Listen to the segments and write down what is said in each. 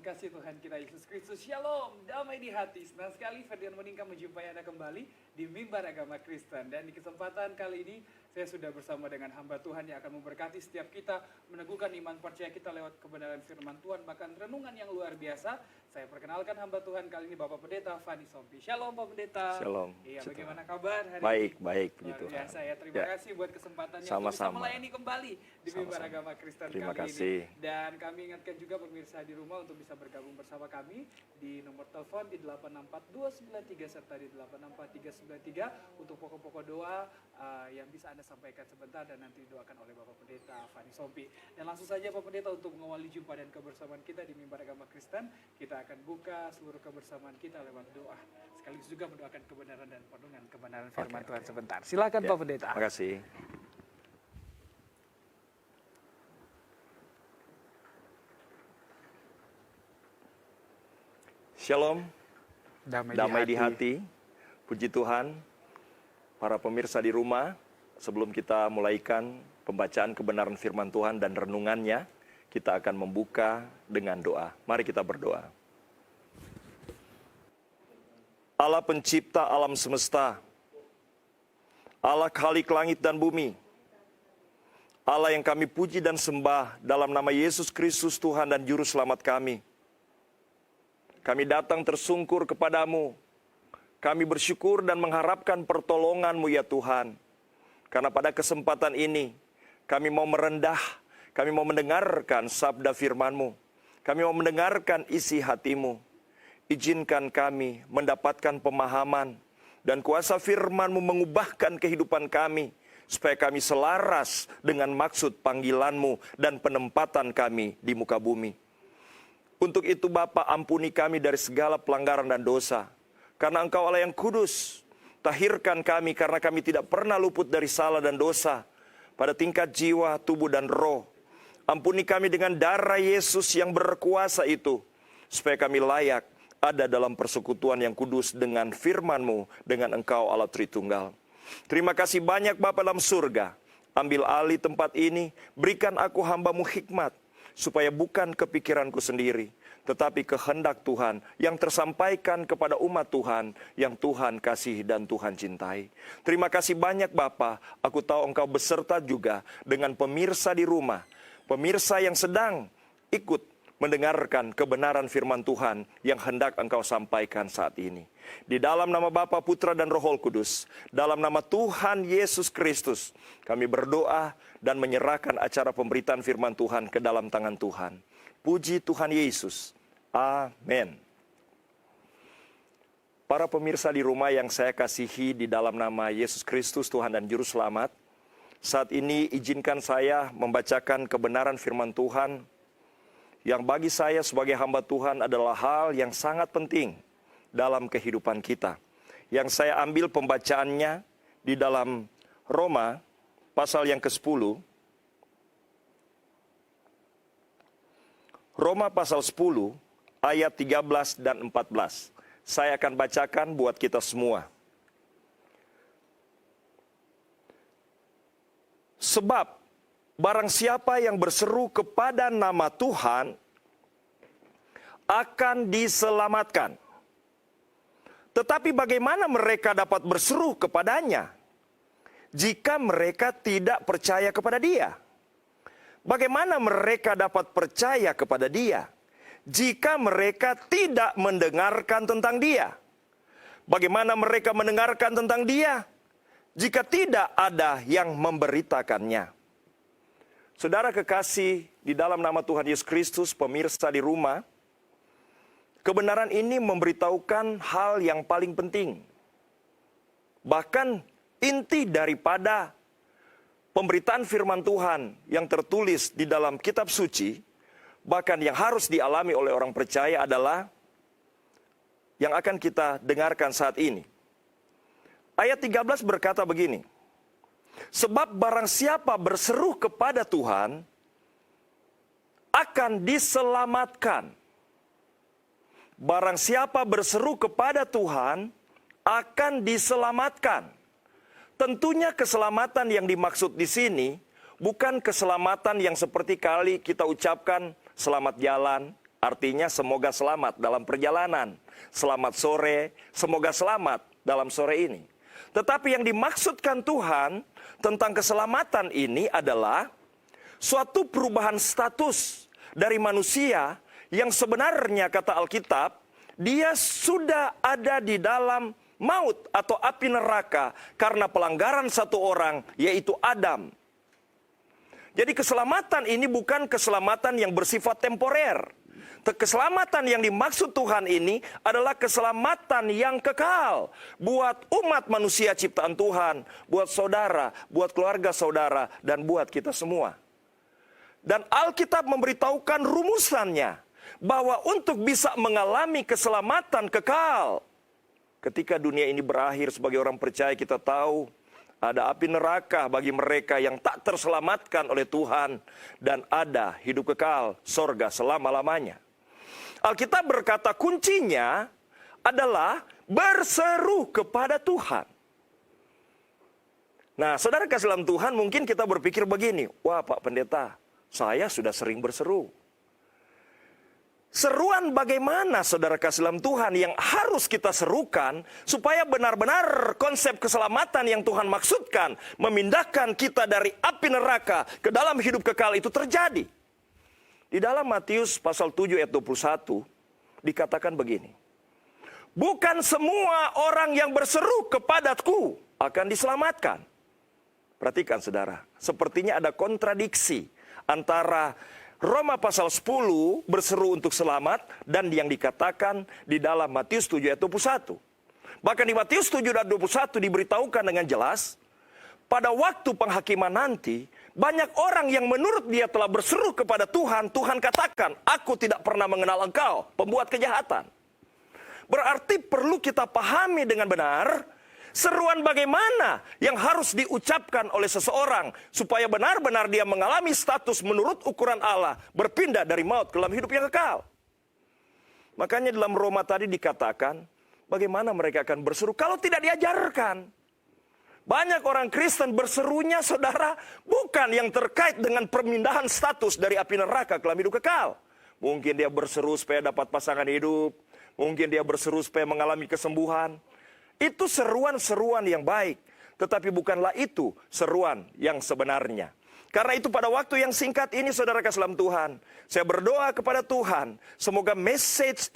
kasih Tuhan kita Yesus Kristus. Shalom, damai di hati. Senang sekali Ferdian Monika menjumpai Anda kembali di Mimbar Agama Kristen. Dan di kesempatan kali ini saya sudah bersama dengan hamba Tuhan yang akan memberkati setiap kita, meneguhkan iman percaya kita lewat kebenaran firman Tuhan, bahkan renungan yang luar biasa. Saya perkenalkan hamba Tuhan kali ini Bapak Pendeta Fani Sompi. Shalom Pak Pendeta. Shalom. Iya, bagaimana kabar hari baik, ini? Baik, luar puji biasa Tuhan. ya. Terima kasih buat kesempatannya untuk bisa Sama-sama. melayani kembali di Mimbar Agama Kristen Terima kali kasih. ini. Dan kami ingatkan juga pemirsa di rumah untuk bisa bergabung bersama kami di nomor telepon di 864-293 serta di 864-393 untuk pokok-pokok doa yang bisa Anda sampaikan sebentar dan nanti didoakan oleh Bapak Pendeta Fani Sompi. Dan langsung saja Bapak Pendeta untuk mengawali jumpa dan kebersamaan kita di Mimbar Agama Kristen, kita akan buka seluruh kebersamaan kita lewat doa. Sekaligus juga mendoakan kebenaran dan perenungan kebenaran firman Tuhan sebentar. Silakan Bapak Pendeta. Terima kasih. Shalom, damai di hati. Puji Tuhan, para pemirsa di rumah, sebelum kita mulaikan pembacaan kebenaran firman Tuhan dan renungannya, kita akan membuka dengan doa. Mari kita berdoa. Allah pencipta alam semesta, Allah Khalik langit dan bumi, Allah yang kami puji dan sembah dalam nama Yesus Kristus Tuhan dan Juru Selamat kami. Kami datang tersungkur kepadamu. Kami bersyukur dan mengharapkan pertolongan-Mu ya Tuhan. Karena pada kesempatan ini, kami mau merendah, kami mau mendengarkan sabda firman-Mu. Kami mau mendengarkan isi hati-Mu. Izinkan kami mendapatkan pemahaman dan kuasa firman-Mu mengubahkan kehidupan kami, supaya kami selaras dengan maksud panggilan-Mu dan penempatan kami di muka bumi. Untuk itu Bapa, ampuni kami dari segala pelanggaran dan dosa. Karena Engkau Allah yang kudus, tahirkan kami karena kami tidak pernah luput dari salah dan dosa pada tingkat jiwa, tubuh, dan roh. Ampuni kami dengan darah Yesus yang berkuasa itu, supaya kami layak ada dalam persekutuan yang kudus dengan firman-Mu, dengan Engkau Allah Tritunggal. Terima kasih banyak Bapa dalam surga. Ambil alih tempat ini, berikan aku hamba-Mu hikmat, supaya bukan kepikiranku sendiri, tetapi kehendak Tuhan yang tersampaikan kepada umat Tuhan yang Tuhan kasih dan Tuhan cintai. Terima kasih banyak Bapa. Aku tahu Engkau beserta juga dengan pemirsa di rumah, pemirsa yang sedang ikut mendengarkan kebenaran firman Tuhan yang hendak Engkau sampaikan saat ini. Di dalam nama Bapa, Putra, dan Roh Kudus, dalam nama Tuhan Yesus Kristus, kami berdoa dan menyerahkan acara pemberitaan firman Tuhan ke dalam tangan Tuhan. Puji Tuhan Yesus. Amin. Para pemirsa di rumah yang saya kasihi di dalam nama Yesus Kristus, Tuhan dan Juru Selamat, saat ini izinkan saya membacakan kebenaran firman Tuhan yang bagi saya sebagai hamba Tuhan adalah hal yang sangat penting dalam kehidupan kita. Yang saya ambil pembacaannya di dalam Roma pasal yang ke-10. Roma pasal 10 ayat 13 dan 14. Saya akan bacakan buat kita semua. Sebab barang siapa yang berseru kepada nama Tuhan akan diselamatkan. Tetapi bagaimana mereka dapat berseru kepadanya jika mereka tidak percaya kepada Dia? Bagaimana mereka dapat percaya kepada Dia jika mereka tidak mendengarkan tentang Dia? Bagaimana mereka mendengarkan tentang Dia jika tidak ada yang memberitakannya? Saudara kekasih di dalam nama Tuhan Yesus Kristus, pemirsa di rumah, kebenaran ini memberitahukan hal yang paling penting. Bahkan inti daripada pemberitaan firman Tuhan yang tertulis di dalam kitab suci, bahkan yang harus dialami oleh orang percaya adalah yang akan kita dengarkan saat ini. Ayat 13 berkata begini, sebab barang siapa berseru kepada Tuhan akan diselamatkan. Barang siapa berseru kepada Tuhan akan diselamatkan. Tentunya keselamatan yang dimaksud di sini bukan keselamatan yang seperti kali kita ucapkan selamat jalan, Artinya semoga selamat dalam perjalanan. Selamat sore, semoga selamat dalam sore ini. Tetapi yang dimaksudkan Tuhan tentang keselamatan ini adalah suatu perubahan status dari manusia yang sebenarnya kata Alkitab, dia sudah ada di dalam maut atau api neraka karena pelanggaran satu orang, yaitu Adam. Jadi keselamatan ini bukan keselamatan yang bersifat temporer. Keselamatan yang dimaksud Tuhan ini adalah keselamatan yang kekal buat umat manusia ciptaan Tuhan, buat saudara, buat keluarga saudara, dan buat kita semua. Dan Alkitab memberitahukan rumusannya, bahwa untuk bisa mengalami keselamatan kekal, ketika dunia ini berakhir sebagai orang percaya, kita tahu ada api neraka bagi mereka yang tak terselamatkan oleh Tuhan, dan ada hidup kekal, sorga selama-lamanya. Alkitab berkata kuncinya adalah berseru kepada Tuhan. Nah, saudara kasih dalam Tuhan, mungkin kita berpikir begini, wah Pak Pendeta, saya sudah sering berseru. Seruan bagaimana saudara kasih dalam Tuhan yang harus kita serukan supaya benar-benar konsep keselamatan yang Tuhan maksudkan memindahkan kita dari api neraka ke dalam hidup kekal itu terjadi. Di dalam Matius pasal 7 ayat 21 dikatakan begini. Bukan semua orang yang berseru kepadaku akan diselamatkan. Perhatikan saudara, sepertinya ada kontradiksi antara Roma pasal 10 berseru untuk selamat dan yang dikatakan di dalam Matius 7 ayat 21. Bahkan di Matius 7 ayat 21 diberitahukan dengan jelas, pada waktu penghakiman nanti, banyak orang yang menurut dia telah berseru kepada Tuhan, Tuhan katakan, aku tidak pernah mengenal engkau, pembuat kejahatan. Berarti perlu kita pahami dengan benar, seruan bagaimana yang harus diucapkan oleh seseorang supaya benar-benar dia mengalami status menurut ukuran Allah, berpindah dari maut ke dalam hidup yang kekal. Makanya dalam Roma tadi dikatakan, bagaimana mereka akan berseru kalau tidak diajarkan. Banyak orang Kristen berserunya saudara bukan yang terkait dengan pemindahan status dari api neraka ke dalam hidup kekal. Mungkin dia berseru supaya dapat pasangan hidup, mungkin dia berseru supaya mengalami kesembuhan. Itu seruan-seruan yang baik, tetapi bukanlah itu seruan yang sebenarnya. Karena itu pada waktu yang singkat ini saudara kasih dalam Tuhan, saya berdoa kepada Tuhan, semoga message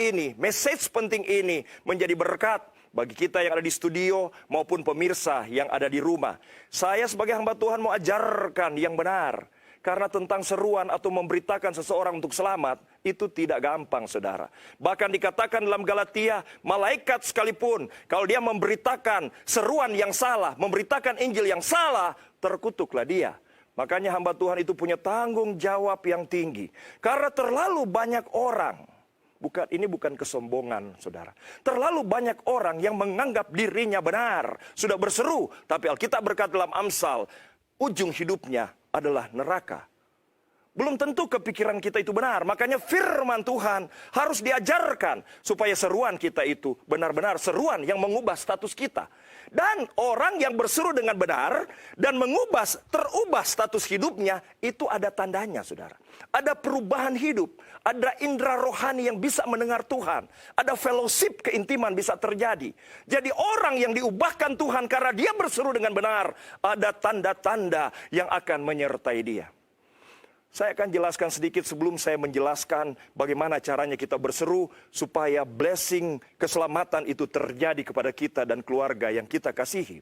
penting ini menjadi berkat bagi kita yang ada di studio maupun pemirsa yang ada di rumah. Saya sebagai hamba Tuhan mau ajarkan yang benar. Karena tentang seruan atau memberitakan seseorang untuk selamat, itu tidak gampang saudara. Bahkan dikatakan dalam Galatia, malaikat sekalipun, kalau dia memberitakan seruan yang salah, memberitakan Injil yang salah, terkutuklah dia. Makanya hamba Tuhan itu punya tanggung jawab yang tinggi. Karena terlalu banyak orang, ini bukan kesombongan saudara. Terlalu banyak orang yang menganggap dirinya benar, sudah berseru. Tapi Alkitab berkata dalam Amsal, ujung hidupnya adalah neraka. Belum tentu kepikiran kita itu benar. Makanya firman Tuhan harus diajarkan supaya seruan kita itu benar-benar seruan yang mengubah status kita. Dan orang yang berseru dengan benar dan terubah status hidupnya, itu ada tandanya saudara. Ada perubahan hidup, ada indera rohani yang bisa mendengar Tuhan, ada fellowship keintiman bisa terjadi. Jadi orang yang diubahkan Tuhan karena dia berseru dengan benar, ada tanda-tanda yang akan menyertai dia. Saya akan jelaskan sedikit sebelum saya menjelaskan bagaimana caranya kita berseru supaya blessing keselamatan itu terjadi kepada kita dan keluarga yang kita kasihi.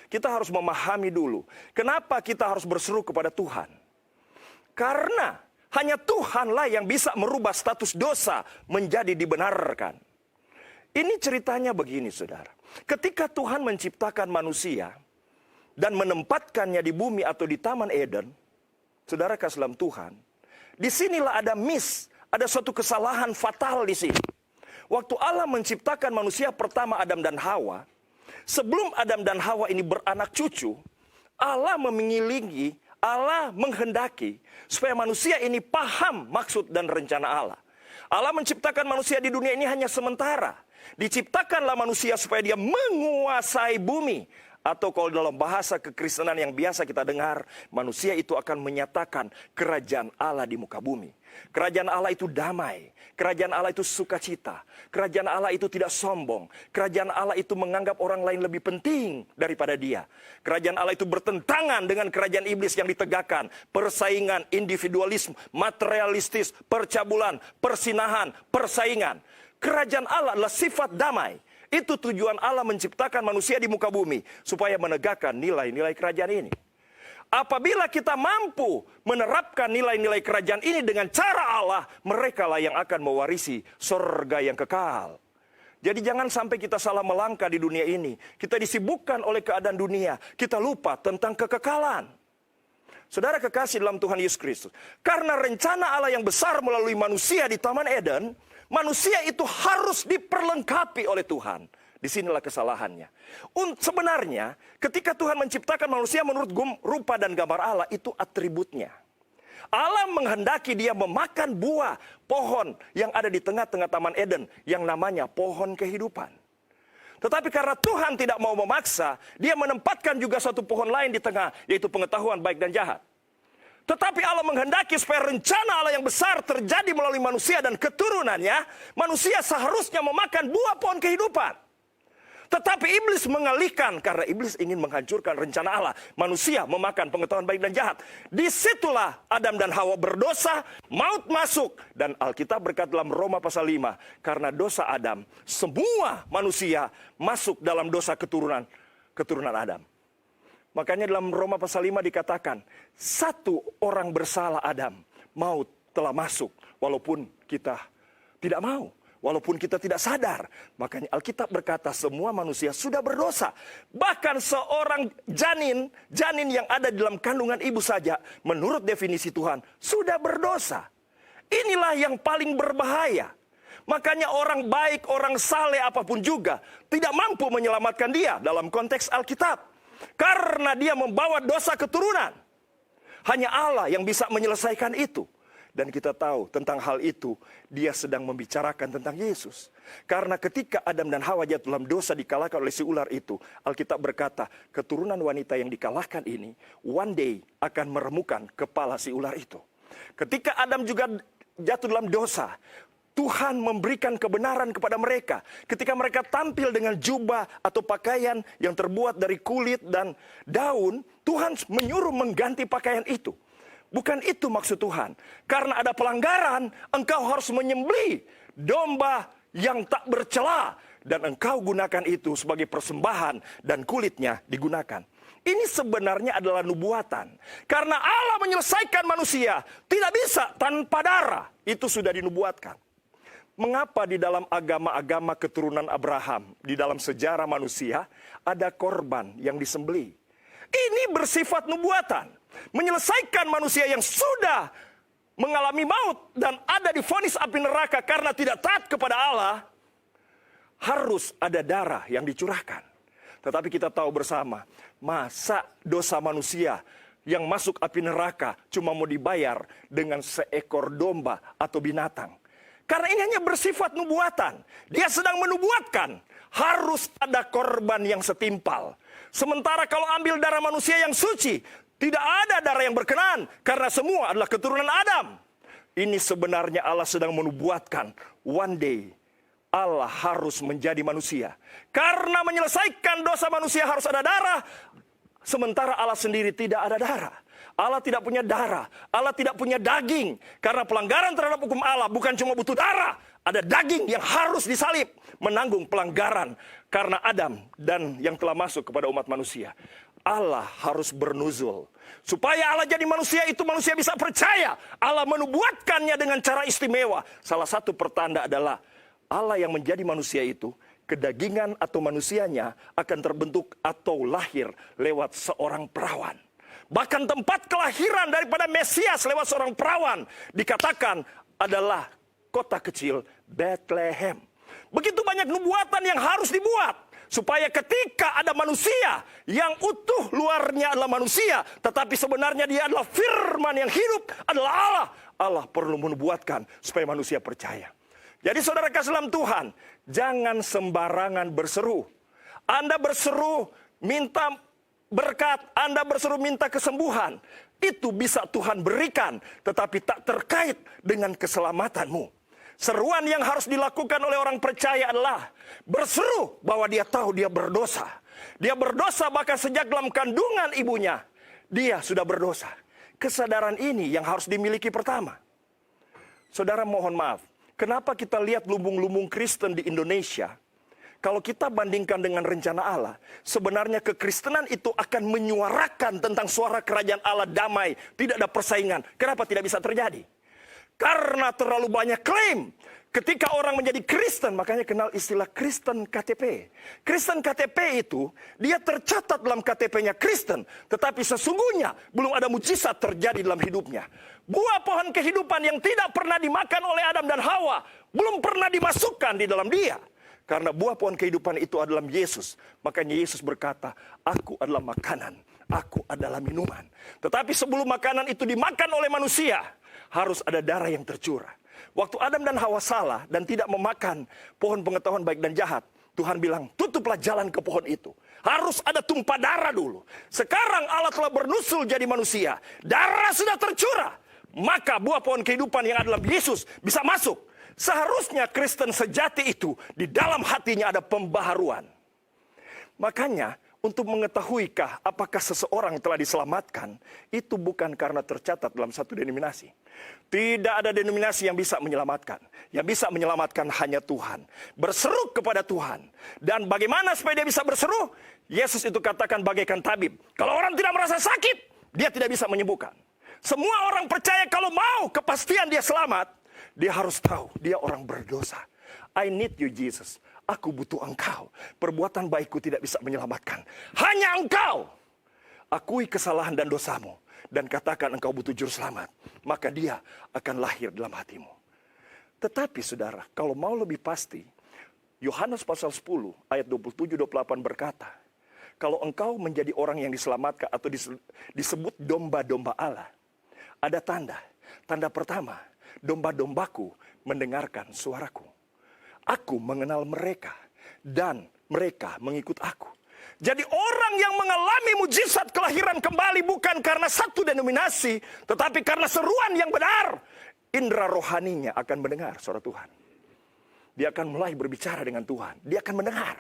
Kita harus memahami dulu, kenapa kita harus berseru kepada Tuhan. Karena hanya Tuhanlah yang bisa merubah status dosa menjadi dibenarkan. Ini ceritanya begini saudara. Ketika Tuhan menciptakan manusia dan menempatkannya di bumi atau di Taman Eden, saudara kasih dalam Tuhan, disinilah ada suatu kesalahan fatal di sini. Waktu Allah menciptakan manusia pertama Adam dan Hawa, sebelum Adam dan Hawa ini beranak cucu, Allah menghendaki supaya manusia ini paham maksud dan rencana Allah. Allah menciptakan manusia di dunia ini hanya sementara. Diciptakanlah manusia supaya dia menguasai bumi. Atau kalau dalam bahasa kekristenan yang biasa kita dengar, manusia itu akan menyatakan kerajaan Allah di muka bumi. Kerajaan Allah itu damai. Kerajaan Allah itu sukacita. Kerajaan Allah itu tidak sombong. Kerajaan Allah itu menganggap orang lain lebih penting daripada dia. Kerajaan Allah itu bertentangan dengan kerajaan iblis yang ditegakkan. Persaingan, individualisme, materialistis, percabulan, persinahan, persaingan. Kerajaan Allah adalah sifat damai. Itu tujuan Allah menciptakan manusia di muka bumi, supaya menegakkan nilai-nilai kerajaan ini. Apabila kita mampu menerapkan nilai-nilai kerajaan ini dengan cara Allah, mereka lah yang akan mewarisi surga yang kekal. Jadi jangan sampai kita salah melangkah di dunia ini. Kita disibukkan oleh keadaan dunia, kita lupa tentang kekekalan. Saudara kekasih dalam Tuhan Yesus Kristus, karena rencana Allah yang besar melalui manusia di Taman Eden, manusia itu harus diperlengkapi oleh Tuhan. Disinilah kesalahannya. Sebenarnya ketika Tuhan menciptakan manusia menurut rupa dan gambar Allah, itu atributnya. Allah menghendaki dia memakan buah pohon yang ada di tengah-tengah Taman Eden yang namanya pohon kehidupan. Tetapi karena Tuhan tidak mau memaksa, dia menempatkan juga satu pohon lain di tengah, yaitu pengetahuan baik dan jahat. Tetapi Allah menghendaki supaya rencana Allah yang besar terjadi melalui manusia dan keturunannya, manusia seharusnya memakan buah pohon kehidupan. Tetapi iblis mengalihkan, karena iblis ingin menghancurkan rencana Allah. Manusia memakan pengetahuan baik dan jahat. Disitulah Adam dan Hawa berdosa, maut masuk. Dan Alkitab berkata dalam Roma pasal 5, karena dosa Adam, semua manusia masuk dalam dosa keturunan Adam. Makanya dalam Roma pasal 5 dikatakan, satu orang bersalah Adam, maut telah masuk, walaupun kita tidak mau. Walaupun kita tidak sadar. Makanya Alkitab berkata semua manusia sudah berdosa. Bahkan seorang janin yang ada di dalam kandungan ibu saja, menurut definisi Tuhan, sudah berdosa. Inilah yang paling berbahaya. Makanya orang baik, orang saleh apapun juga, tidak mampu menyelamatkan dia dalam konteks Alkitab. Karena dia membawa dosa keturunan. Hanya Allah yang bisa menyelesaikan itu. Dan kita tahu tentang hal itu, dia sedang membicarakan tentang Yesus. Karena ketika Adam dan Hawa jatuh dalam dosa dikalahkan oleh si ular itu, Alkitab berkata, keturunan wanita yang dikalahkan ini, one day akan meremukan kepala si ular itu. Ketika Adam juga jatuh dalam dosa, Tuhan memberikan kebenaran kepada mereka. Ketika mereka tampil dengan jubah atau pakaian yang terbuat dari kulit dan daun, Tuhan menyuruh mengganti pakaian itu. Bukan itu maksud Tuhan. Karena ada pelanggaran, engkau harus menyembelih domba yang tak bercela. Dan engkau gunakan itu sebagai persembahan dan kulitnya digunakan. Ini sebenarnya adalah nubuatan. Karena Allah menyelesaikan manusia tidak bisa tanpa darah. Itu sudah dinubuatkan. Mengapa di dalam agama-agama keturunan Abraham, di dalam sejarah manusia, ada korban yang disembelih? Ini bersifat nubuatan. Menyelesaikan manusia yang sudah mengalami maut dan ada di vonis api neraka karena tidak taat kepada Allah, harus ada darah yang dicurahkan. Tetapi kita tahu bersama, masa dosa manusia yang masuk api neraka cuma mau dibayar dengan seekor domba atau binatang. Karena ini hanya bersifat nubuatan. Dia sedang menubuatkan, harus ada korban yang setimpal. Sementara kalau ambil darah manusia yang suci, tidak ada darah yang berkenan, karena semua adalah keturunan Adam. Ini sebenarnya Allah sedang menubuatkan, one day Allah harus menjadi manusia. Karena menyelesaikan dosa manusia harus ada darah, sementara Allah sendiri tidak ada darah. Allah tidak punya darah, Allah tidak punya daging. Karena pelanggaran terhadap hukum Allah bukan cuma butuh darah, ada daging yang harus disalib, menanggung pelanggaran karena Adam dan yang telah masuk kepada umat manusia. Allah harus bernuzul. Supaya Allah jadi manusia itu manusia bisa percaya. Allah menubuatkannya dengan cara istimewa. Salah satu pertanda adalah Allah yang menjadi manusia itu, kedagingan atau manusianya akan terbentuk atau lahir lewat seorang perawan. Bahkan tempat kelahiran daripada Mesias lewat seorang perawan dikatakan adalah kota kecil Bethlehem. Begitu banyak nubuatan yang harus dibuat. Supaya ketika ada manusia yang utuh luarnya adalah manusia, tetapi sebenarnya dia adalah firman yang hidup, adalah Allah. Allah perlu menubuatkan supaya manusia percaya. Jadi saudara kasih dalam Tuhan, jangan sembarangan berseru. Anda berseru minta berkat, Anda berseru minta kesembuhan, itu bisa Tuhan berikan, tetapi tak terkait dengan keselamatanmu. Seruan yang harus dilakukan oleh orang percaya adalah berseru bahwa dia tahu dia berdosa. Dia berdosa bahkan sejak dalam kandungan ibunya, dia sudah berdosa. Kesadaran ini yang harus dimiliki pertama. Saudara, mohon maaf, kenapa kita lihat lumbung-lumbung Kristen di Indonesia? Kalau kita bandingkan dengan rencana Allah, sebenarnya kekristenan itu akan menyuarakan tentang suara kerajaan Allah damai, tidak ada persaingan. Kenapa tidak bisa terjadi? Karena terlalu banyak klaim. Ketika orang menjadi Kristen, makanya kenal istilah Kristen KTP. Kristen KTP itu, dia tercatat dalam KTP-nya Kristen, tetapi sesungguhnya belum ada mujizat terjadi dalam hidupnya. Buah pohon kehidupan yang tidak pernah dimakan oleh Adam dan Hawa, belum pernah dimasukkan di dalam dia. Karena buah pohon kehidupan itu adalah Yesus. Makanya Yesus berkata, aku adalah makanan, aku adalah minuman. Tetapi sebelum makanan itu dimakan oleh manusia, harus ada darah yang tercurah. Waktu Adam dan Hawa salah dan tidak memakan pohon pengetahuan baik dan jahat, Tuhan bilang, tutuplah jalan ke pohon itu. Harus ada tumpah darah dulu. Sekarang Allah telah bernusul jadi manusia. Darah sudah tercurah. Maka buah pohon kehidupan yang ada dalam Yesus bisa masuk. Seharusnya Kristen sejati itu di dalam hatinya ada pembaharuan. Makanya untuk mengetahuikah apakah seseorang telah diselamatkan, itu bukan karena tercatat dalam satu denominasi. Tidak ada denominasi yang bisa menyelamatkan. Yang bisa menyelamatkan hanya Tuhan. Berseru kepada Tuhan. Dan bagaimana supaya dia bisa berseru? Yesus itu katakan bagaikan tabib. Kalau orang tidak merasa sakit, dia tidak bisa menyembuhkan. Semua orang percaya kalau mau kepastian dia selamat, dia harus tahu dia orang berdosa. I need you Jesus. Aku butuh engkau. Perbuatan baikku tidak bisa menyelamatkan. Hanya engkau. Akui kesalahan dan dosamu. Dan katakan engkau butuh juru selamat. Maka dia akan lahir dalam hatimu. Tetapi saudara, kalau mau lebih pasti, Yohanes pasal 10 ayat 27-28 berkata, kalau engkau menjadi orang yang diselamatkan atau disebut domba-domba Allah, ada tanda. Tanda pertama, domba-dombaku mendengarkan suaraku. Aku mengenal mereka dan mereka mengikut aku. Jadi orang yang mengalami mujizat kelahiran kembali bukan karena satu denominasi, tetapi karena seruan yang benar. Indera rohaninya akan mendengar suara Tuhan. Dia akan mulai berbicara dengan Tuhan. Dia akan mendengar.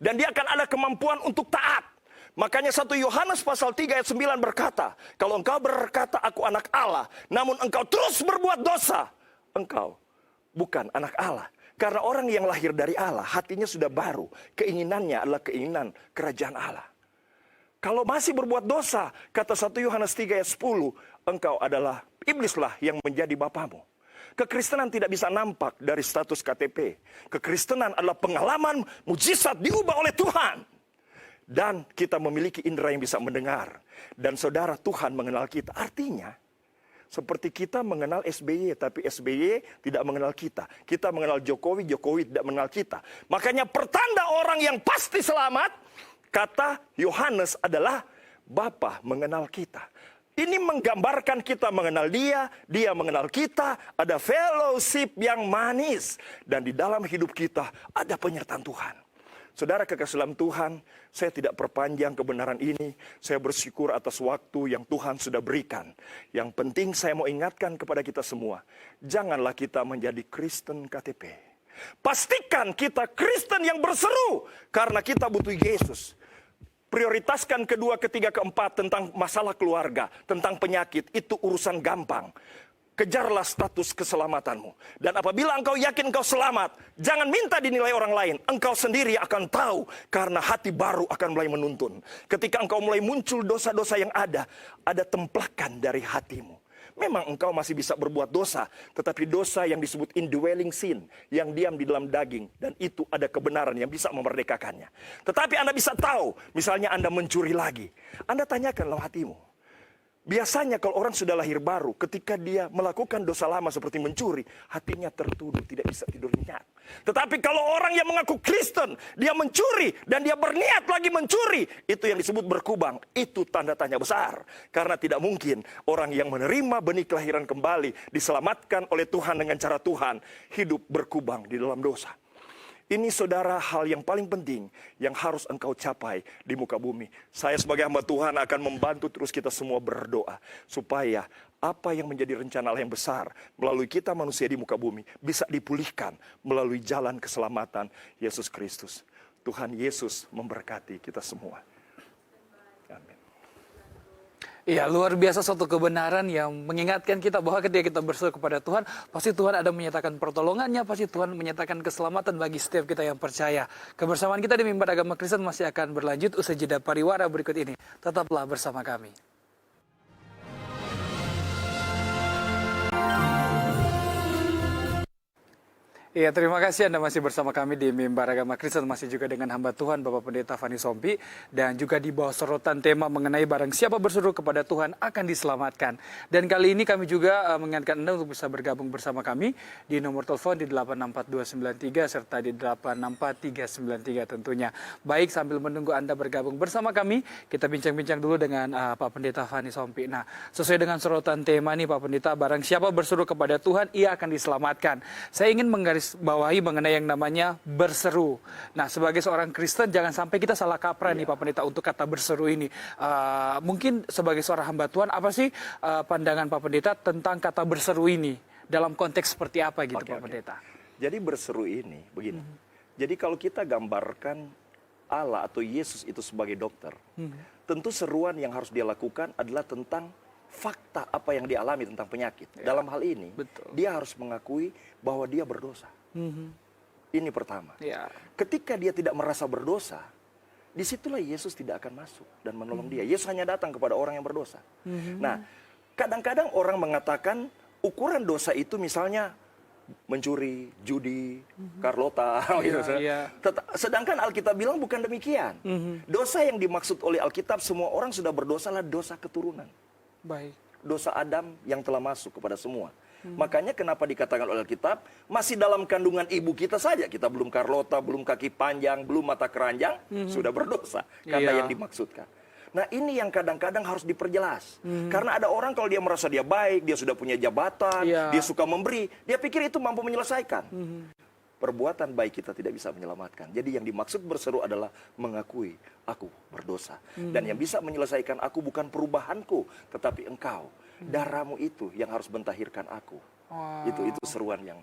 Dan dia akan ada kemampuan untuk taat. Makanya 1 Yohanes pasal 3 ayat 9 berkata, kalau engkau berkata aku anak Allah, namun engkau terus berbuat dosa, engkau bukan anak Allah. Karena orang yang lahir dari Allah, hatinya sudah baru. Keinginannya adalah keinginan kerajaan Allah. Kalau masih berbuat dosa, kata 1 Yohanes 3 ayat 10, engkau adalah iblislah yang menjadi bapamu. Kekristenan tidak bisa nampak dari status KTP. Kekristenan adalah pengalaman mujizat diubah oleh Tuhan. Dan kita memiliki indera yang bisa mendengar. Dan saudara, Tuhan mengenal kita. Artinya, seperti kita mengenal SBY, tapi SBY tidak mengenal kita. Kita mengenal Jokowi, Jokowi tidak mengenal kita. Makanya pertanda orang yang pasti selamat, kata Yohanes adalah Bapa mengenal kita. Ini menggambarkan kita mengenal dia, dia mengenal kita, ada fellowship yang manis. Dan di dalam hidup kita ada penyertaan Tuhan. Saudara kekasih dalam Tuhan, saya tidak perpanjang kebenaran ini. Saya bersyukur atas waktu yang Tuhan sudah berikan. Yang penting saya mau ingatkan kepada kita semua. Janganlah kita menjadi Kristen KTP. Pastikan kita Kristen yang berseru. Karena kita butuh Yesus. Prioritaskan kedua, ketiga, keempat tentang masalah keluarga. Tentang penyakit. Itu urusan gampang. Kejarlah status keselamatanmu. Dan apabila engkau yakin engkau selamat, jangan minta dinilai orang lain. Engkau sendiri akan tahu, karena hati baru akan mulai menuntun. Ketika engkau mulai muncul dosa-dosa yang ada templakan dari hatimu. Memang engkau masih bisa berbuat dosa, tetapi dosa yang disebut indwelling sin, yang diam di dalam daging, dan itu ada kebenaran yang bisa memerdekakannya. Tetapi Anda bisa tahu, misalnya Anda mencuri lagi. Anda tanyakanlah hatimu. Biasanya kalau orang sudah lahir baru, ketika dia melakukan dosa lama seperti mencuri, hatinya tertuduh, tidak bisa tidur nyenyak. Tetapi kalau orang yang mengaku Kristen, dia mencuri dan dia berniat lagi mencuri, itu yang disebut berkubang. Itu tanda tanya besar. Karena tidak mungkin orang yang menerima benih kelahiran kembali, diselamatkan oleh Tuhan dengan cara Tuhan, hidup berkubang di dalam dosa. Ini saudara hal yang paling penting yang harus engkau capai di muka bumi. Saya sebagai hamba Tuhan akan membantu terus kita semua berdoa. Supaya apa yang menjadi rencana Allah yang besar melalui kita manusia di muka bumi bisa dipulihkan melalui jalan keselamatan Yesus Kristus. Tuhan Yesus memberkati kita semua. Amin. Iya, luar biasa suatu kebenaran yang mengingatkan kita bahwa ketika kita berseru kepada Tuhan, pasti Tuhan ada menyatakan pertolongannya, pasti Tuhan menyatakan keselamatan bagi setiap kita yang percaya. Kebersamaan kita di Mimbar Agama Kristen masih akan berlanjut usai jeda pariwara berikut ini. Tetaplah bersama kami. Iya, terima kasih Anda masih bersama kami di Mimbar Agama Kristen, masih juga dengan hamba Tuhan Bapak Pendeta Fani Sompi, dan juga di bawah sorotan tema mengenai barang siapa berseru kepada Tuhan akan diselamatkan. Dan kali ini kami juga mengingatkan Anda untuk bisa bergabung bersama kami di nomor telepon di 864293 serta di 864393 tentunya. Baik, sambil menunggu Anda bergabung bersama kami, kita bincang-bincang dulu dengan Pak Pendeta Fani Sompi. Nah, sesuai dengan sorotan tema nih Pak Pendeta, barang siapa berseru kepada Tuhan, ia akan diselamatkan. Saya ingin bawahi mengenai yang namanya berseru. Nah, sebagai seorang Kristen jangan sampai kita salah kaprah nih Pak Pendeta untuk kata berseru ini. Mungkin sebagai seorang hamba Tuhan, apa sih pandangan Pak Pendeta tentang kata berseru ini? Dalam konteks seperti apa gitu Pak Pendeta? Jadi berseru ini begini. Jadi kalau kita gambarkan Allah atau Yesus itu sebagai dokter, tentu seruan yang harus dia lakukan adalah tentang fakta apa yang dialami tentang penyakit. Dalam hal ini, dia harus mengakui bahwa dia berdosa. Ini pertama. Ketika dia tidak merasa berdosa, disitulah Yesus tidak akan masuk dan menolong dia. Yesus hanya datang kepada orang yang berdosa. Nah, kadang-kadang orang mengatakan ukuran dosa itu misalnya mencuri, judi, Carlota, gitu. Sedangkan Alkitab bilang bukan demikian. Dosa yang dimaksud oleh Alkitab, semua orang sudah berdosa adalah dosa keturunan. Baik. Dosa Adam yang telah masuk kepada semua. Makanya kenapa dikatakan oleh Alkitab, masih dalam kandungan ibu kita saja, kita belum Carlota, belum kaki panjang, belum mata keranjang, sudah berdosa. Karena yang dimaksudkan. Nah, ini yang kadang-kadang harus diperjelas. Karena ada orang kalau dia merasa dia baik, dia sudah punya jabatan, dia suka memberi, dia pikir itu mampu menyelesaikan. Perbuatan baik kita tidak bisa menyelamatkan. Jadi yang dimaksud berseru adalah mengakui aku berdosa. Dan yang bisa menyelesaikan aku bukan perubahanku, tetapi engkau. Darahmu itu yang harus mentahirkan aku. Itu seruan yang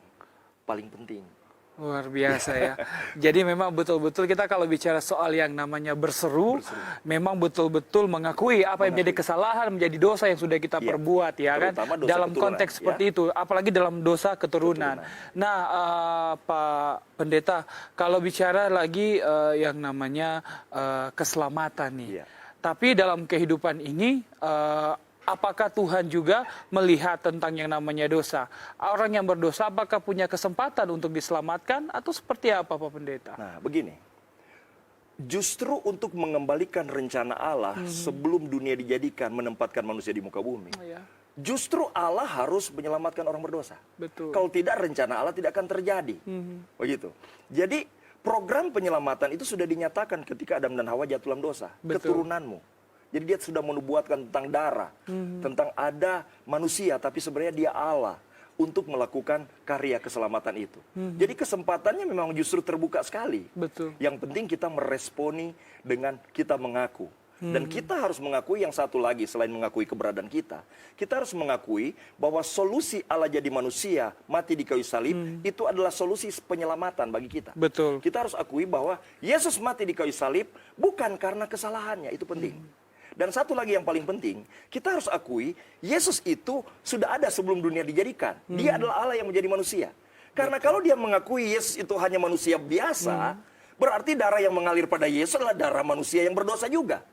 paling penting. Luar biasa ya. Jadi memang betul-betul kita kalau bicara soal yang namanya berseru, memang betul-betul mengakui apa yang menjadi kesalahan, menjadi dosa yang sudah kita perbuat ya kan. Dalam konteks seperti itu, apalagi dalam dosa keturunan. Nah, Pak Pendeta, kalau bicara lagi yang namanya keselamatan nih. Tapi dalam kehidupan ini apakah Tuhan juga melihat tentang yang namanya dosa? Orang yang berdosa apakah punya kesempatan untuk diselamatkan atau seperti apa Pak Pendeta? Nah, begini. Justru untuk mengembalikan rencana Allah sebelum dunia dijadikan menempatkan manusia di muka bumi. Justru Allah harus menyelamatkan orang berdosa. Betul. Kalau tidak, rencana Allah tidak akan terjadi. Begitu. Jadi program penyelamatan itu sudah dinyatakan ketika Adam dan Hawa jatuh dalam dosa. Keturunanmu. Jadi dia sudah menubuatkan tentang darah, tentang ada manusia, tapi sebenarnya dia Allah untuk melakukan karya keselamatan itu. Jadi kesempatannya memang justru terbuka sekali. Betul. Yang penting kita meresponi dengan kita mengaku. Dan kita harus mengakui yang satu lagi selain mengakui keberadaan kita. Kita harus mengakui bahwa solusi Allah jadi manusia, mati di kayu salib, itu adalah solusi penyelamatan bagi kita. Betul. Kita harus akui bahwa Yesus mati di kayu salib bukan karena kesalahannya, itu penting. Dan satu lagi yang paling penting, kita harus akui Yesus itu sudah ada sebelum dunia dijadikan. Dia adalah Allah yang menjadi manusia. Karena kalau dia mengakui Yesus itu hanya manusia biasa, berarti darah yang mengalir pada Yesus adalah darah manusia yang berdosa juga.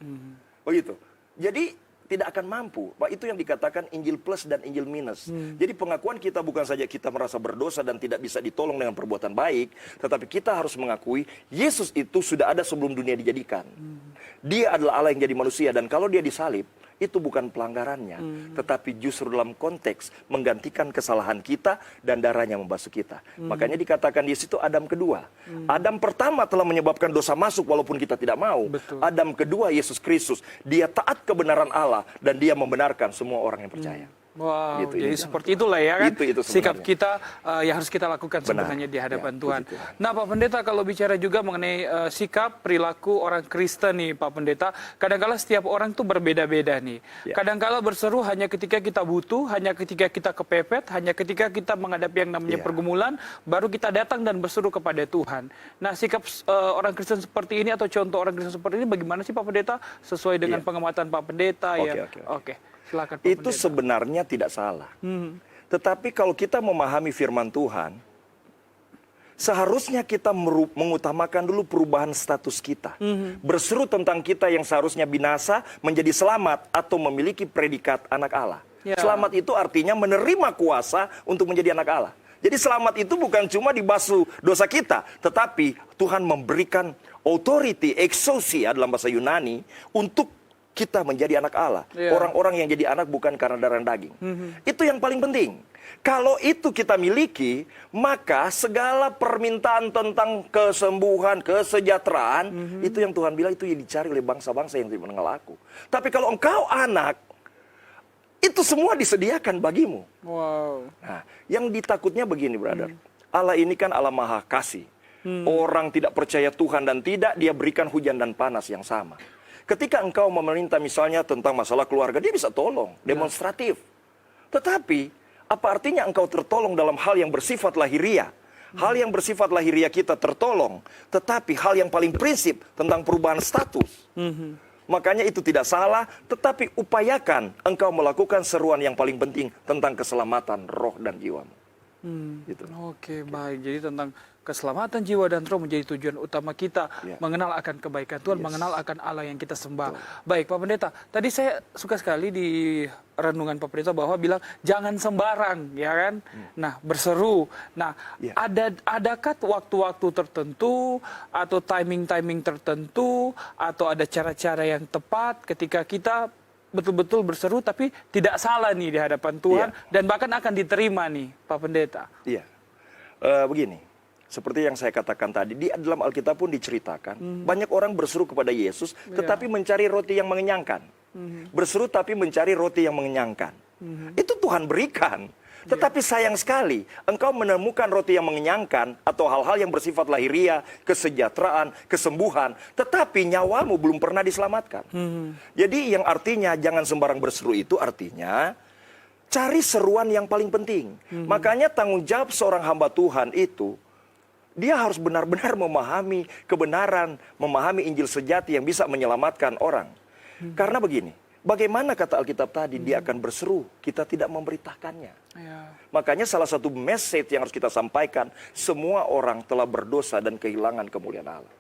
Begitu. Jadi tidak akan mampu. Pak, itu yang dikatakan Injil plus dan Injil minus. Jadi pengakuan kita bukan saja kita merasa berdosa dan tidak bisa ditolong dengan perbuatan baik, tetapi kita harus mengakui Yesus itu sudah ada sebelum dunia dijadikan. Dia adalah Allah yang jadi manusia, dan kalau dia disalib, itu bukan pelanggarannya, tetapi justru dalam konteks menggantikan kesalahan kita dan darahnya membasuh kita. Makanya dikatakan di situ Adam kedua. Adam pertama telah menyebabkan dosa masuk walaupun kita tidak mau. Betul. Adam kedua Yesus Kristus, dia taat kebenaran Allah dan dia membenarkan semua orang yang percaya. Wow, Gitu, jadi ini. seperti itulah ya kan Itu sikap sebenarnya. kita yang harus kita lakukan Benar. sebenarnya di hadapan Ya, Tuhan. puji Tuhan. Nah Pak Pendeta, kalau bicara juga mengenai sikap perilaku orang Kristen nih Pak Pendeta, kadang-kala setiap orang tuh berbeda-beda nih. Ya. Kadang-kala berseru hanya ketika kita butuh, hanya ketika kita kepepet, hanya ketika kita menghadapi yang namanya Ya. pergumulan, baru kita datang dan berseru kepada Tuhan. Nah sikap orang Kristen seperti ini atau contoh orang Kristen seperti ini bagaimana sih Pak Pendeta? Sesuai dengan Ya. pengamatan Pak Pendeta Oke, ya. oke. Oke. Silakan Pak Itu Pendeta. sebenarnya tidak salah. Tetapi kalau kita memahami firman Tuhan, seharusnya kita mengutamakan dulu perubahan status kita. Berseru tentang kita yang seharusnya binasa menjadi selamat atau memiliki predikat anak Allah. Ya. Selamat itu artinya menerima kuasa untuk menjadi anak Allah. Jadi selamat itu bukan cuma dibasuh dosa kita, tetapi Tuhan memberikan authority, exousia dalam bahasa Yunani untuk kita menjadi anak Allah. Ya. Orang-orang yang jadi anak bukan karena darah dan daging. Itu yang paling penting. Kalau itu kita miliki, maka segala permintaan tentang kesembuhan, kesejahteraan, itu yang Tuhan bilang itu yang dicari oleh bangsa-bangsa yang tidak mengenal aku. Tapi kalau engkau anak, itu semua disediakan bagimu. Wow. Nah, yang ditakutnya begini, brother. Allah ini kan Allah Maha Kasih. Orang tidak percaya Tuhan dan tidak dia berikan hujan dan panas yang sama. Ketika engkau memerintah misalnya tentang masalah keluarga, dia bisa tolong, demonstratif. Tetapi, apa artinya engkau tertolong dalam hal yang bersifat lahiriah? Hal yang bersifat lahiriah kita tertolong, tetapi hal yang paling prinsip tentang perubahan status. Makanya itu tidak salah, tetapi upayakan engkau melakukan seruan yang paling penting tentang keselamatan roh dan jiwamu. Gitu. Oke, baik. Jadi tentang keselamatan jiwa dan roh menjadi tujuan utama kita, Ya. mengenal akan kebaikan Tuhan, Yes. mengenal akan Allah yang kita sembah. Baik, Pak Pendeta. Tadi saya suka sekali di renungan Pak Pendeta bahwa bilang jangan sembarang, ya kan? Nah, berseru. Nah, Ya. adakah waktu-waktu tertentu atau timing-timing tertentu atau ada cara-cara yang tepat ketika kita betul-betul berseru tapi tidak salah nih di hadapan Tuhan dan bahkan akan diterima nih Pak Pendeta. Iya. Begini, seperti yang saya katakan tadi, di dalam Alkitab pun diceritakan, banyak orang berseru kepada Yesus, tetapi mencari roti yang mengenyangkan. Berseru tapi mencari roti yang mengenyangkan. Itu Tuhan berikan. Tetapi sayang sekali, engkau menemukan roti yang mengenyangkan atau hal-hal yang bersifat lahiriah, kesejahteraan, kesembuhan, tetapi nyawamu belum pernah diselamatkan. Jadi yang artinya jangan sembarang berseru itu artinya cari seruan yang paling penting. Makanya tanggung jawab seorang hamba Tuhan itu, dia harus benar-benar memahami kebenaran, memahami Injil sejati yang bisa menyelamatkan orang. Karena begini, bagaimana kata Alkitab tadi, dia akan berseru, kita tidak memberitakannya. Ya. Makanya salah satu message yang harus kita sampaikan, semua orang telah berdosa dan kehilangan kemuliaan Allah.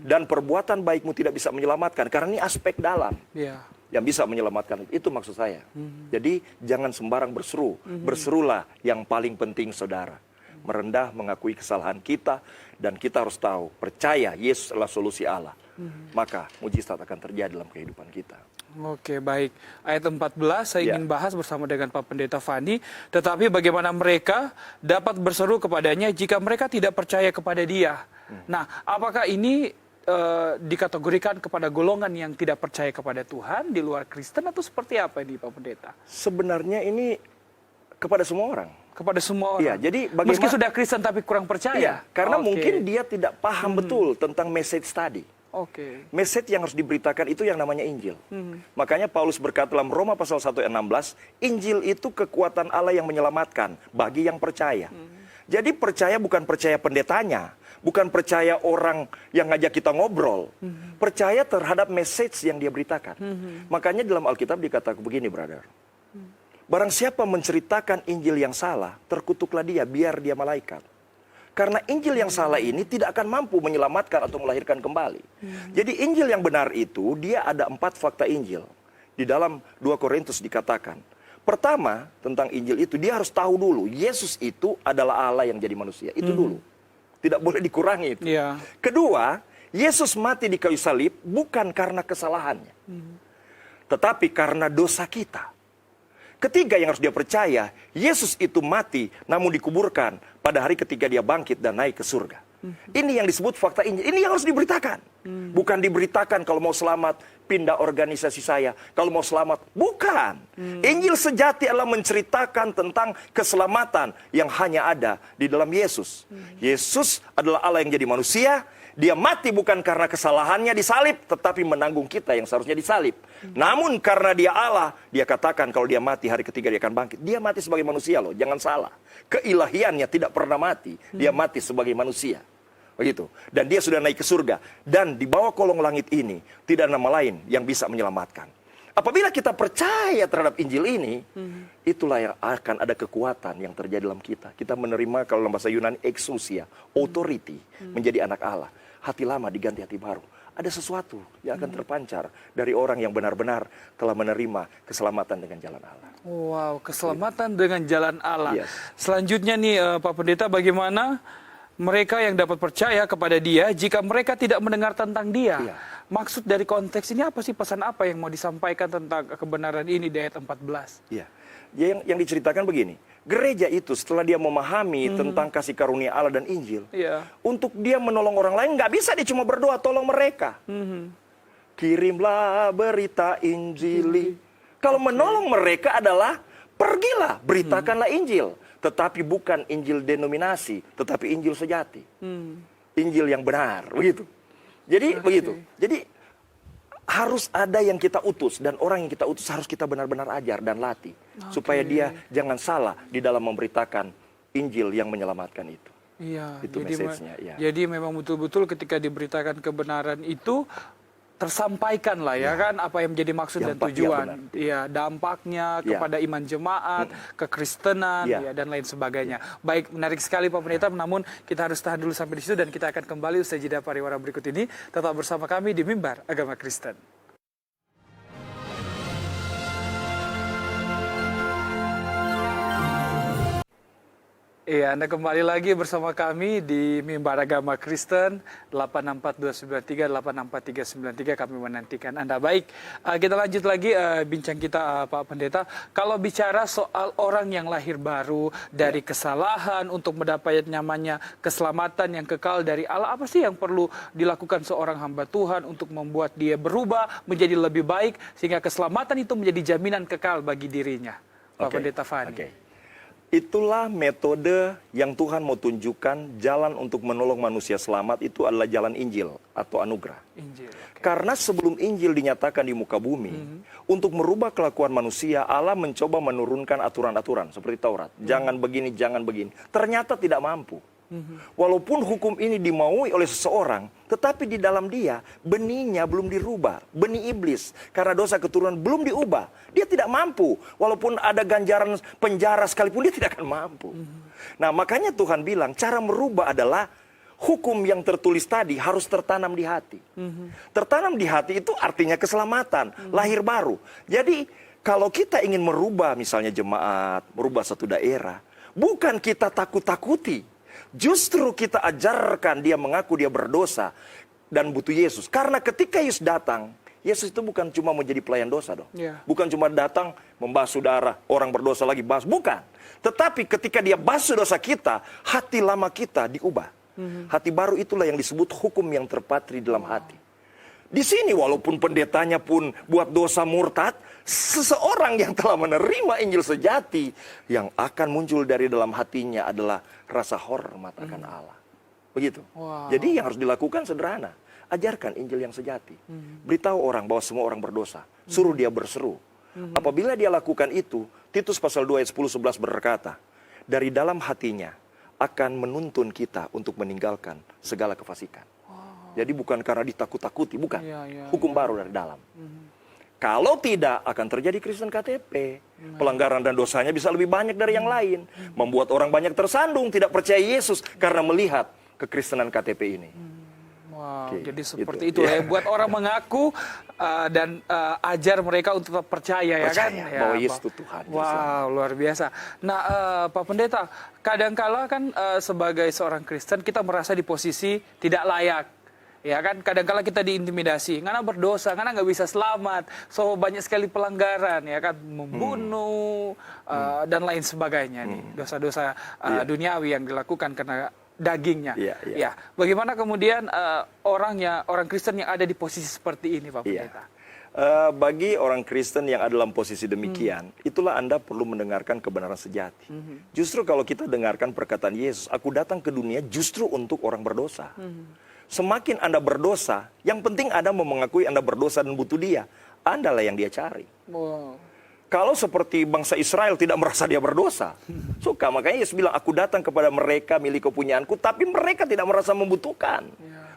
Dan perbuatan baikmu tidak bisa menyelamatkan, karena ini aspek dalam. Ya. Yang bisa menyelamatkan, itu maksud saya. Jadi jangan sembarang berseru, berserulah yang paling penting saudara. Merendah, mengakui kesalahan kita, dan kita harus tahu, percaya Yesus adalah solusi Allah. Maka mujizat akan terjadi dalam kehidupan kita. Oke, baik. Ayat 14 saya Ya. ingin bahas bersama dengan Pak Pendeta Fani. Tetapi bagaimana mereka dapat berseru kepadanya jika mereka tidak percaya kepada dia? Nah, apakah ini dikategorikan kepada golongan yang tidak percaya kepada Tuhan di luar Kristen atau seperti apa ini Pak Pendeta? Sebenarnya ini kepada semua orang. Kepada semua Iya, orang. jadi Meski sudah Kristen tapi kurang percaya. Iya, karena Oke. mungkin dia tidak paham betul tentang message tadi. Oke. Message yang harus diberitakan itu yang namanya Injil. Makanya Paulus berkata dalam Roma pasal 1 ayat 16, Injil itu kekuatan Allah yang menyelamatkan bagi yang percaya. Jadi percaya bukan percaya pendetanya, bukan percaya orang yang ngajak kita ngobrol. Percaya terhadap message yang dia beritakan. Makanya dalam Alkitab dikatakan begini, brother. Barang siapa menceritakan Injil yang salah, terkutuklah dia, biar dia malaikat. Karena Injil yang salah ini tidak akan mampu menyelamatkan atau melahirkan kembali. Jadi Injil yang benar itu, dia ada 4 fakta Injil. Di dalam 2 Korintus dikatakan. Pertama, tentang Injil itu, dia harus tahu dulu, Yesus itu adalah Allah yang jadi manusia. Itu dulu. Tidak boleh dikurangi itu. Iya. Kedua, Yesus mati di kayu salib bukan karena kesalahannya. Tetapi karena dosa kita. Ketiga yang harus dia percaya, Yesus itu mati namun dikuburkan pada hari ketiga dia bangkit dan naik ke surga. Ini yang disebut fakta Injil. Ini yang harus diberitakan. Bukan diberitakan kalau mau selamat, pindah organisasi saya. Kalau mau selamat, bukan. Injil sejati adalah menceritakan tentang keselamatan yang hanya ada di dalam Yesus. Yesus adalah Allah yang jadi manusia. Dia mati bukan karena kesalahannya disalib, tetapi menanggung kita yang seharusnya disalib. Namun karena dia Allah, dia katakan kalau dia mati hari ketiga dia akan bangkit. Dia mati sebagai manusia loh, jangan salah. Keilahiannya tidak pernah mati, dia mati sebagai manusia. Begitu. Dan dia sudah naik ke surga. Dan di bawah kolong langit ini, tidak ada nama lain yang bisa menyelamatkan. Apabila kita percaya terhadap Injil ini, itulah yang akan ada kekuatan yang terjadi dalam kita. Kita menerima, kalau dalam bahasa Yunani, exousia, authority, menjadi anak Allah. Hati lama diganti hati baru. Ada sesuatu yang akan terpancar dari orang yang benar-benar telah menerima keselamatan dengan jalan Allah. Wow, keselamatan dengan jalan Allah. Yes. Selanjutnya nih Pak Pendeta, bagaimana mereka yang dapat percaya kepada dia jika mereka tidak mendengar tentang dia? Iya. Maksud dari konteks ini apa sih, pesan apa yang mau disampaikan tentang kebenaran ini di ayat 14? Iya. Yang diceritakan begini, gereja itu setelah dia memahami tentang kasih karunia Allah dan Injil, untuk dia menolong orang lain, nggak bisa dia cuma berdoa tolong mereka. Kirimlah berita Injili. Kalau menolong mereka adalah pergilah, beritakanlah Injil. Tetapi bukan Injil denominasi, tetapi Injil sejati. Injil yang benar, begitu. Jadi begitu. Jadi harus ada yang kita utus, dan orang yang kita utus harus kita benar-benar ajar dan latih. Supaya dia jangan salah di dalam memberitakan Injil yang menyelamatkan itu. Iya, Itu message-nya. Ya. Jadi memang betul-betul ketika diberitakan kebenaran itu tersampaikan lah ya kan apa yang menjadi maksud dan tujuan. Iya, dampaknya kepada iman jemaat, kekristenan, ya, dan lain sebagainya. Baik, menarik sekali Pak Pendeta, namun kita harus tahan dulu sampai di situ dan kita akan kembali usai jeda pariwara berikut ini. Tetap bersama kami di Mimbar Agama Kristen. Iya, Anda kembali lagi bersama kami di Mimbar Agama Kristen 864293, 864393. Kami menantikan Anda. Baik, kita lanjut lagi bincang kita Pak Pendeta. Kalau bicara soal orang yang lahir baru dari kesalahan untuk mendapat namanya keselamatan yang kekal dari Allah, apa sih yang perlu dilakukan seorang hamba Tuhan untuk membuat dia berubah menjadi lebih baik sehingga keselamatan itu menjadi jaminan kekal bagi dirinya? Pak Pendeta Fani. Itulah metode yang Tuhan mau tunjukkan, jalan untuk menolong manusia selamat itu adalah jalan Injil atau anugerah. Injil, Karena sebelum Injil dinyatakan di muka bumi, untuk merubah kelakuan manusia, Allah mencoba menurunkan aturan-aturan seperti Taurat. Jangan begini, jangan begini. Ternyata tidak mampu. Walaupun hukum ini dimaui oleh seseorang, tetapi di dalam dia benihnya belum dirubah, benih iblis karena dosa keturunan belum diubah. Dia tidak mampu, walaupun ada ganjaran penjara sekalipun dia tidak akan mampu. Nah, makanya Tuhan bilang cara merubah adalah hukum yang tertulis tadi harus tertanam di hati. Tertanam di hati itu artinya keselamatan, lahir baru. Jadi kalau kita ingin merubah misalnya jemaat, merubah satu daerah, bukan kita takut-takuti. Justru kita ajarkan dia mengaku dia berdosa dan butuh Yesus. Karena ketika Yesus datang, Yesus itu bukan cuma menjadi pelayan dosa dong. Bukan cuma datang membasuh darah, orang berdosa lagi basuh. Bukan. Tetapi ketika dia basuh dosa kita, hati lama kita diubah. Hati baru itulah yang disebut hukum yang terpatri dalam hati. Di sini walaupun pendetanya pun buat dosa murtad, seseorang yang telah menerima Injil sejati, yang akan muncul dari dalam hatinya adalah rasa hormat akan Allah. Begitu. Jadi yang harus dilakukan sederhana. Ajarkan Injil yang sejati. Beritahu orang bahwa semua orang berdosa. Suruh dia berseru. Apabila dia lakukan itu, Titus pasal 2 ayat 10-11 berkata, dari dalam hatinya akan menuntun kita untuk meninggalkan segala kefasikan. Jadi bukan karena ditakut-takuti, bukan. Hukum baru dari dalam. Kalau tidak, akan terjadi Kristen KTP. Pelanggaran dan dosanya bisa lebih banyak dari yang lain. Membuat orang banyak tersandung, tidak percaya Yesus karena melihat kekristenan KTP ini. Wow, jadi seperti itu ya. Buat orang mengaku dan ajar mereka untuk tetap percaya ya kan? Bahwa Yesus itu Tuhan. Wow, luar biasa. Nah, Pak Pendeta, kadangkala kan sebagai seorang Kristen kita merasa di posisi tidak layak. Ya kan, kadang-kala kita diintimidasi, karena berdosa, karena nggak bisa selamat, so banyak sekali pelanggaran, ya kan, membunuh dan lain sebagainya nih, dosa-dosa duniawi yang dilakukan karena dagingnya. Ya, bagaimana kemudian orang Kristen yang ada di posisi seperti ini, Pak Pendeta? Bagi orang Kristen yang ada dalam posisi demikian, itulah Anda perlu mendengarkan kebenaran sejati. Justru kalau kita dengarkan perkataan Yesus, aku datang ke dunia justru untuk orang berdosa. Semakin Anda berdosa, yang penting Anda mau mengakui Anda berdosa dan butuh Dia. Anda lah yang Dia cari. Wow. Kalau seperti bangsa Israel tidak merasa dia berdosa, suka. Makanya Yesus bilang, aku datang kepada mereka milik kepunyaanku, tapi mereka tidak merasa membutuhkan.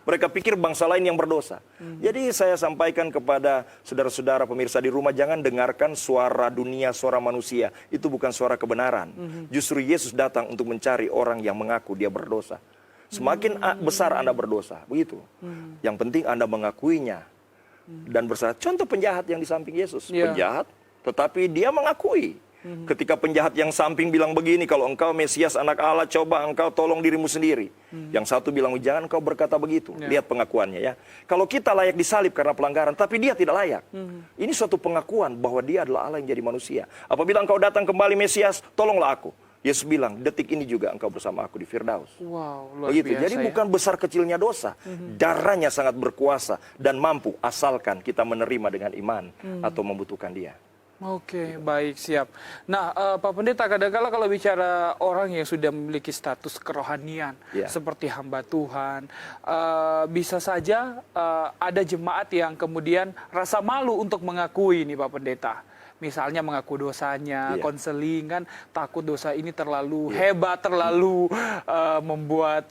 Mereka pikir bangsa lain yang berdosa. Jadi saya sampaikan kepada saudara-saudara pemirsa di rumah, jangan dengarkan suara dunia, suara manusia. Itu bukan suara kebenaran. Justru Yesus datang untuk mencari orang yang mengaku dia berdosa. Semakin besar Anda berdosa, begitu. Yang penting Anda mengakuinya dan bersalah. Contoh penjahat yang di samping Yesus. Penjahat, tetapi dia mengakui. Ketika penjahat yang samping bilang begini, kalau engkau Mesias anak Allah, coba engkau tolong dirimu sendiri. Yang satu bilang, jangan engkau berkata begitu. Lihat pengakuannya ya. Kalau kita layak disalib karena pelanggaran, tapi dia tidak layak. Ini suatu pengakuan bahwa dia adalah Allah yang jadi manusia. Apabila engkau datang kembali Mesias, tolonglah aku. Yesus bilang, detik ini juga engkau bersama aku di Firdaus. Wow, luar begitu. biasa. Jadi bukan besar kecilnya dosa. Darahnya sangat berkuasa dan mampu, asalkan kita menerima dengan iman atau membutuhkan dia. Oke, baik, siap. Nah, Pak Pendeta, kadang-kala kalau bicara orang yang sudah memiliki status kerohanian, seperti hamba Tuhan, bisa saja ada jemaat yang kemudian rasa malu untuk mengakui nih Pak Pendeta. Misalnya mengaku dosanya, konseling kan, takut dosa ini terlalu hebat, terlalu membuat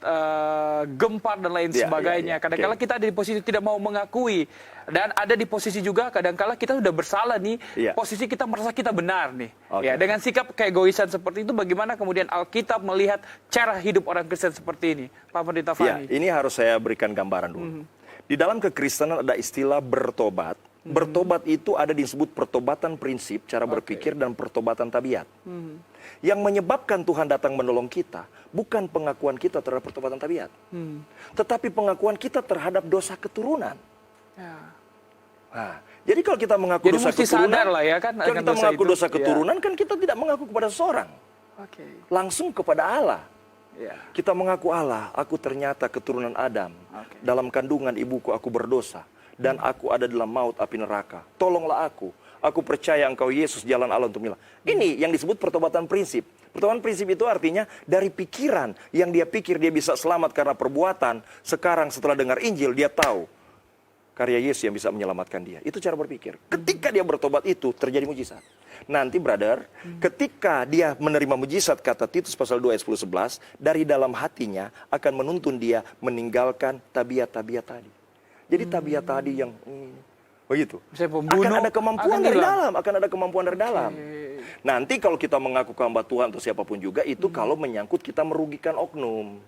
gempar dan lain sebagainya. Kadang-kala kita ada di posisi tidak mau mengakui. Dan ada di posisi juga kadang-kala kita sudah bersalah nih, posisi kita merasa kita benar nih. Ya, dengan sikap keegoisan seperti itu, bagaimana kemudian Alkitab melihat cara hidup orang Kristen seperti ini? Pak Pendeta Fani. Ini harus saya berikan gambaran dulu. Di dalam kekristenan ada istilah bertobat. Bertobat itu ada disebut pertobatan prinsip, cara berpikir, dan pertobatan tabiat. Yang menyebabkan Tuhan datang menolong kita, bukan pengakuan kita terhadap pertobatan tabiat. Tetapi pengakuan kita terhadap dosa keturunan. Nah, jadi kalau kita mengaku dosa keturunan, sadar lah ya kan, kalau kita mengaku dosa keturunan, kan kita tidak mengaku kepada seseorang. Langsung kepada Allah. Kita mengaku Allah, aku ternyata keturunan Adam. Dalam kandungan ibuku aku berdosa. Dan aku ada dalam maut api neraka. Tolonglah aku. Aku percaya engkau Yesus jalan Allah untuk milah. Ini yang disebut pertobatan prinsip. Pertobatan prinsip itu artinya dari pikiran yang dia pikir dia bisa selamat karena perbuatan. Sekarang setelah dengar Injil dia tahu karya Yesus yang bisa menyelamatkan dia. Itu cara berpikir. Ketika dia bertobat itu terjadi mujizat. Nanti brother, ketika dia menerima mujizat, kata Titus pasal 2 ayat 10-11, dari dalam hatinya akan menuntun dia meninggalkan tabiat-tabiat tadi. Jadi tabiat tadi yang begitu. Akan ada kemampuan dari dalam, akan ada kemampuan dari dalam. Nanti kalau kita mengaku hamba Tuhan atau siapapun juga, itu kalau menyangkut kita merugikan oknum.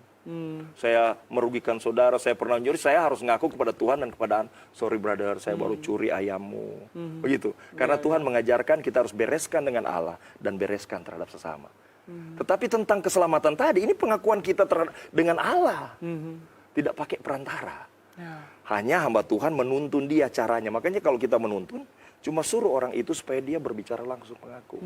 Saya merugikan saudara, saya pernah mencuri, saya harus ngaku kepada Tuhan dan kepada sorry brother, saya baru curi ayammu. Begitu. Karena Tuhan mengajarkan kita harus bereskan dengan Allah dan bereskan terhadap sesama. Tetapi tentang keselamatan tadi, ini pengakuan kita dengan Allah. Tidak pakai perantara. Hanya hamba Tuhan menuntun dia caranya. Makanya kalau kita menuntun, cuma suruh orang itu supaya dia berbicara langsung mengaku.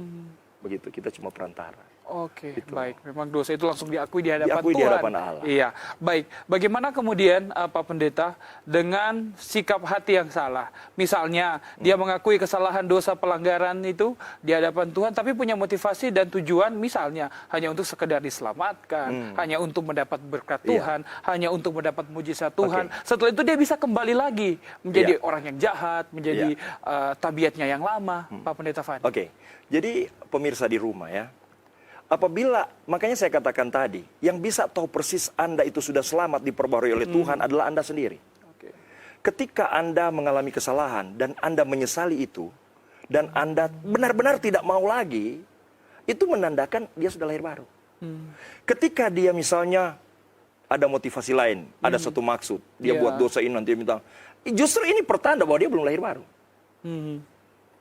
Begitu, kita cuma perantara. Oke, baik. Memang dosa itu langsung diakui di hadapan Tuhan. Di hadapan Allah. Iya, baik. Bagaimana kemudian Pak Pendeta dengan sikap hati yang salah? Misalnya dia mengakui kesalahan dosa pelanggaran itu di hadapan Tuhan, tapi punya motivasi dan tujuan misalnya hanya untuk sekedar diselamatkan, hanya untuk mendapat berkat Tuhan, hanya untuk mendapat mujizat Tuhan. Setelah itu dia bisa kembali lagi menjadi orang yang jahat, menjadi tabiatnya yang lama, Pak Pendeta Fani. Jadi pemirsa di rumah ya, apabila, makanya saya katakan tadi, yang bisa tahu persis Anda itu sudah selamat diperbarui oleh Tuhan adalah Anda sendiri. Ketika Anda mengalami kesalahan dan Anda menyesali itu, dan Anda benar-benar tidak mau lagi, itu menandakan dia sudah lahir baru. Ketika dia misalnya ada motivasi lain, ada satu maksud, dia buat dosa ini nanti dia minta, justru ini pertanda bahwa dia belum lahir baru.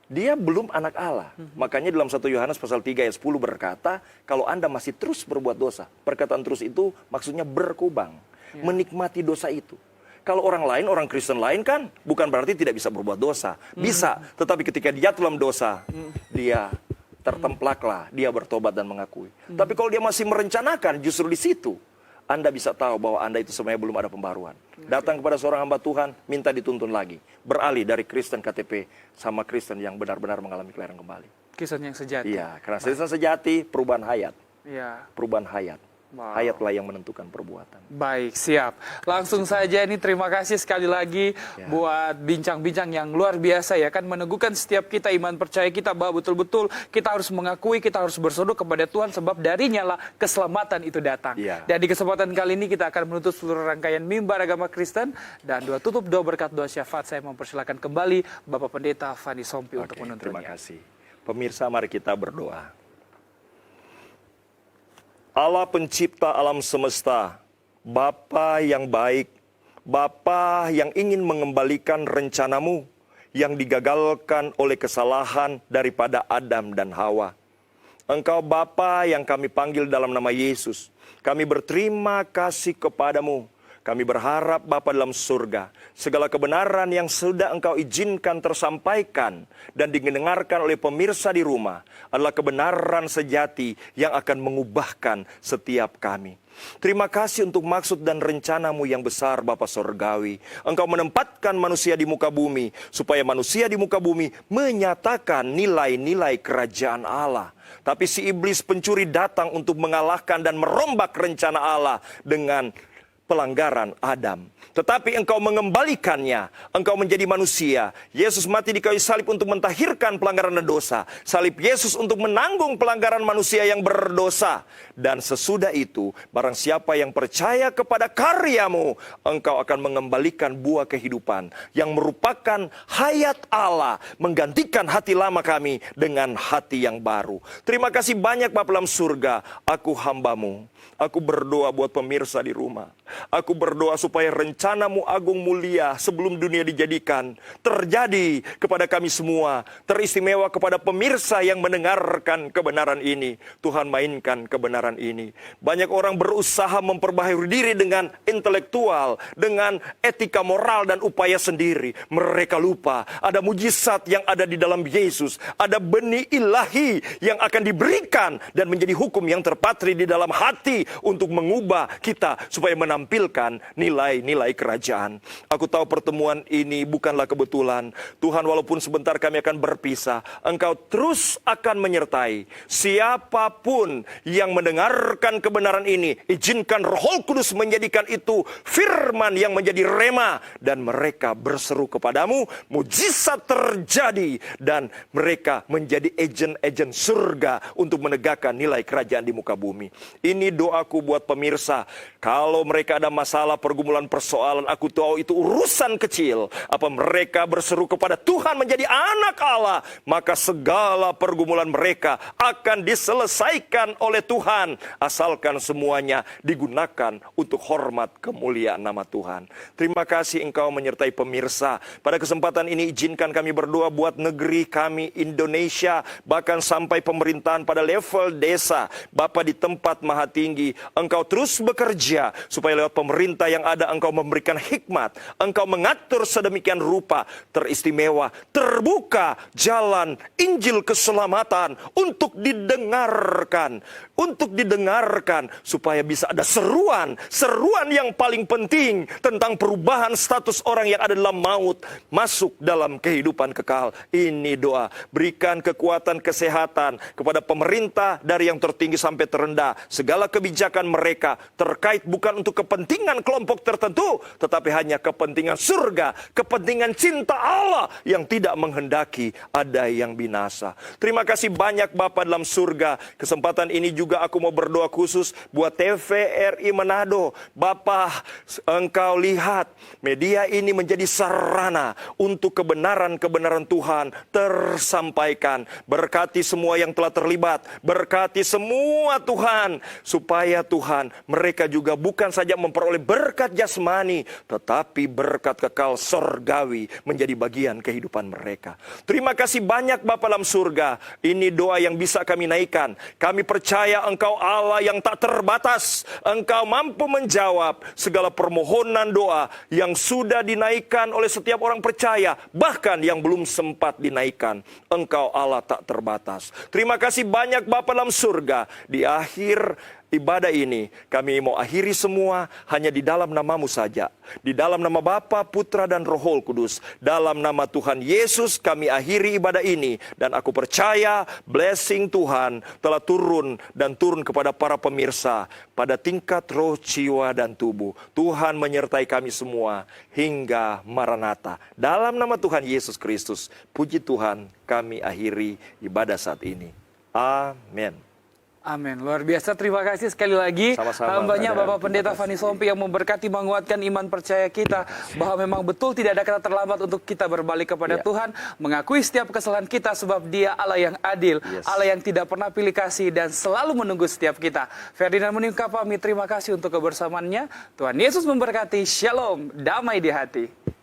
Dia belum anak Allah. Makanya dalam 1 Yohanes pasal 3 ayat 10 berkata, kalau Anda masih terus berbuat dosa. Perkataan terus itu maksudnya berkubang. Menikmati dosa itu. Kalau orang lain, orang Kristen lain kan bukan berarti tidak bisa berbuat dosa. Bisa, tetapi ketika dia dalam dosa, dia tertemplaklah, dia bertobat dan mengakui. Tapi kalau dia masih merencanakan, justru di situ Anda bisa tahu bahwa Anda itu sebenarnya belum ada pembaruan. Datang kepada seorang hamba Tuhan, minta dituntun lagi. Beralih dari Kristen KTP sama Kristen yang benar-benar mengalami kelahiran kembali. Kristen yang sejati. Iya, karena Kristen sejati perubahan hayat. Iya. Perubahan hayat. Wow. Hayatlah yang menentukan perbuatan. Baik, siap. Langsung saja ini terima kasih sekali lagi buat bincang-bincang yang luar biasa ya, kan meneguhkan setiap kita iman percaya kita bahwa betul-betul kita harus mengakui, kita harus berseru kepada Tuhan sebab darinya lah keselamatan itu datang. Dan di kesempatan kali ini kita akan menutup seluruh rangkaian mimbar agama Kristen dan tutup doa berkat doa syafaat. Saya mempersilakan kembali Bapak Pendeta Fani Sompi untuk menuntunnya. Terima kasih. Pemirsa, mari kita berdoa. Allah pencipta alam semesta, Bapa yang baik, Bapa yang ingin mengembalikan rencanamu yang digagalkan oleh kesalahan daripada Adam dan Hawa. Engkau Bapa yang kami panggil dalam nama Yesus. Kami berterima kasih kepadamu. Kami berharap Bapa dalam surga, segala kebenaran yang sudah Engkau izinkan tersampaikan dan didengarkan oleh pemirsa di rumah adalah kebenaran sejati yang akan mengubahkan setiap kami. Terima kasih untuk maksud dan rencanamu yang besar Bapa Sorgawi. Engkau menempatkan manusia di muka bumi, supaya manusia di muka bumi menyatakan nilai-nilai kerajaan Allah. Tapi si iblis pencuri datang untuk mengalahkan dan merombak rencana Allah dengan pelanggaran Adam. Tetapi engkau mengembalikannya. Engkau menjadi manusia. Yesus mati di kayu salib untuk mentahirkan pelanggaran dan dosa. Salib Yesus untuk menanggung pelanggaran manusia yang berdosa. Dan sesudah itu, barang siapa yang percaya kepada karyamu, engkau akan mengembalikan buah kehidupan yang merupakan hayat Allah, menggantikan hati lama kami dengan hati yang baru. Terima kasih banyak Bapa dalam surga. Aku hambamu. Aku berdoa buat pemirsa di rumah. Aku berdoa supaya rencanamu agung mulia sebelum dunia dijadikan terjadi kepada kami semua. Teristimewa kepada pemirsa yang mendengarkan kebenaran ini. Tuhan, mainkan kebenaran ini. Banyak orang berusaha memperbaharui diri dengan intelektual, dengan etika moral dan upaya sendiri. Mereka lupa ada mujizat yang ada di dalam Yesus. Ada benih ilahi yang akan diberikan dan menjadi hukum yang terpatri di dalam hati untuk mengubah kita supaya menampilkan nilai-nilai kerajaan. Aku tahu pertemuan ini bukanlah kebetulan. Tuhan, walaupun sebentar kami akan berpisah, Engkau terus akan menyertai siapapun yang mendengarkan kebenaran ini. Izinkan Roh Kudus menjadikan itu firman yang menjadi rema, dan mereka berseru kepadamu, mujizat terjadi, dan mereka menjadi agen-agen surga untuk menegakkan nilai kerajaan di muka bumi. Ini doaku buat pemirsa. Kalau mereka ada masalah, pergumulan, persoalan, aku tahu itu urusan kecil. Apa mereka berseru kepada Tuhan menjadi anak Allah, maka segala pergumulan mereka akan diselesaikan oleh Tuhan. Asalkan semuanya digunakan untuk hormat kemuliaan nama Tuhan. Terima kasih Engkau menyertai pemirsa. Pada kesempatan ini izinkan kami berdoa buat negeri kami Indonesia, bahkan sampai pemerintahan pada level desa. Bapa di tempat maha tinggi, Engkau terus bekerja supaya lewat pemerintah yang ada Engkau memberikan hikmat. Engkau mengatur sedemikian rupa teristimewa, terbuka jalan Injil keselamatan untuk didengarkan. Untuk didengarkan supaya bisa ada seruan yang paling penting tentang perubahan status orang yang ada dalam maut masuk dalam kehidupan kekal. Ini doa. Berikan kekuatan kesehatan kepada pemerintah dari yang tertinggi sampai terendah. Segala kebijakan mereka terkait bukan untuk kepentingan kelompok tertentu, tetapi hanya kepentingan surga, kepentingan cinta Allah yang tidak menghendaki ada yang binasa. Terima kasih banyak Bapa dalam surga. Kesempatan ini juga aku mau berdoa khusus buat TVRI Manado. Bapa, Engkau lihat media ini menjadi sarana untuk kebenaran-kebenaran Tuhan tersampaikan. Berkati semua yang telah terlibat, berkati semua Tuhan, supaya Tuhan mereka juga bukan saja memperoleh berkat jasmani, tetapi berkat kekal sorgawi menjadi bagian kehidupan mereka. Terima kasih banyak Bapa dalam surga. Ini doa yang bisa kami naikkan. Kami percaya Engkau Allah yang tak terbatas. Engkau mampu menjawab segala permohonan doa yang sudah dinaikkan oleh setiap orang percaya, bahkan yang belum sempat dinaikkan. Engkau Allah tak terbatas. Terima kasih banyak Bapa dalam surga. Di akhir ibadah ini kami mau akhiri semua hanya di dalam nama-Mu saja. Di dalam nama Bapa, Putra, dan Roh Kudus. Dalam nama Tuhan Yesus kami akhiri ibadah ini. Dan aku percaya blessing Tuhan telah turun dan turun kepada para pemirsa pada tingkat roh, jiwa, dan tubuh. Tuhan menyertai kami semua hingga Maranatha. Dalam nama Tuhan Yesus Kristus, puji Tuhan, kami akhiri ibadah saat ini. Amin. Amin. Luar biasa. Terima kasih sekali lagi. Sama-sama, Hambanya Brother. Bapak Pendeta Fani Sompi yang memberkati, menguatkan iman percaya kita bahwa memang betul tidak ada kata terlambat untuk kita berbalik kepada Tuhan, mengakui setiap kesalahan kita sebab Dia Allah yang adil, Allah yang tidak pernah pilih kasih dan selalu menunggu setiap kita. Ferdinand Muningka pamit, terima kasih untuk kebersamaannya. Tuhan Yesus memberkati. Shalom, damai di hati.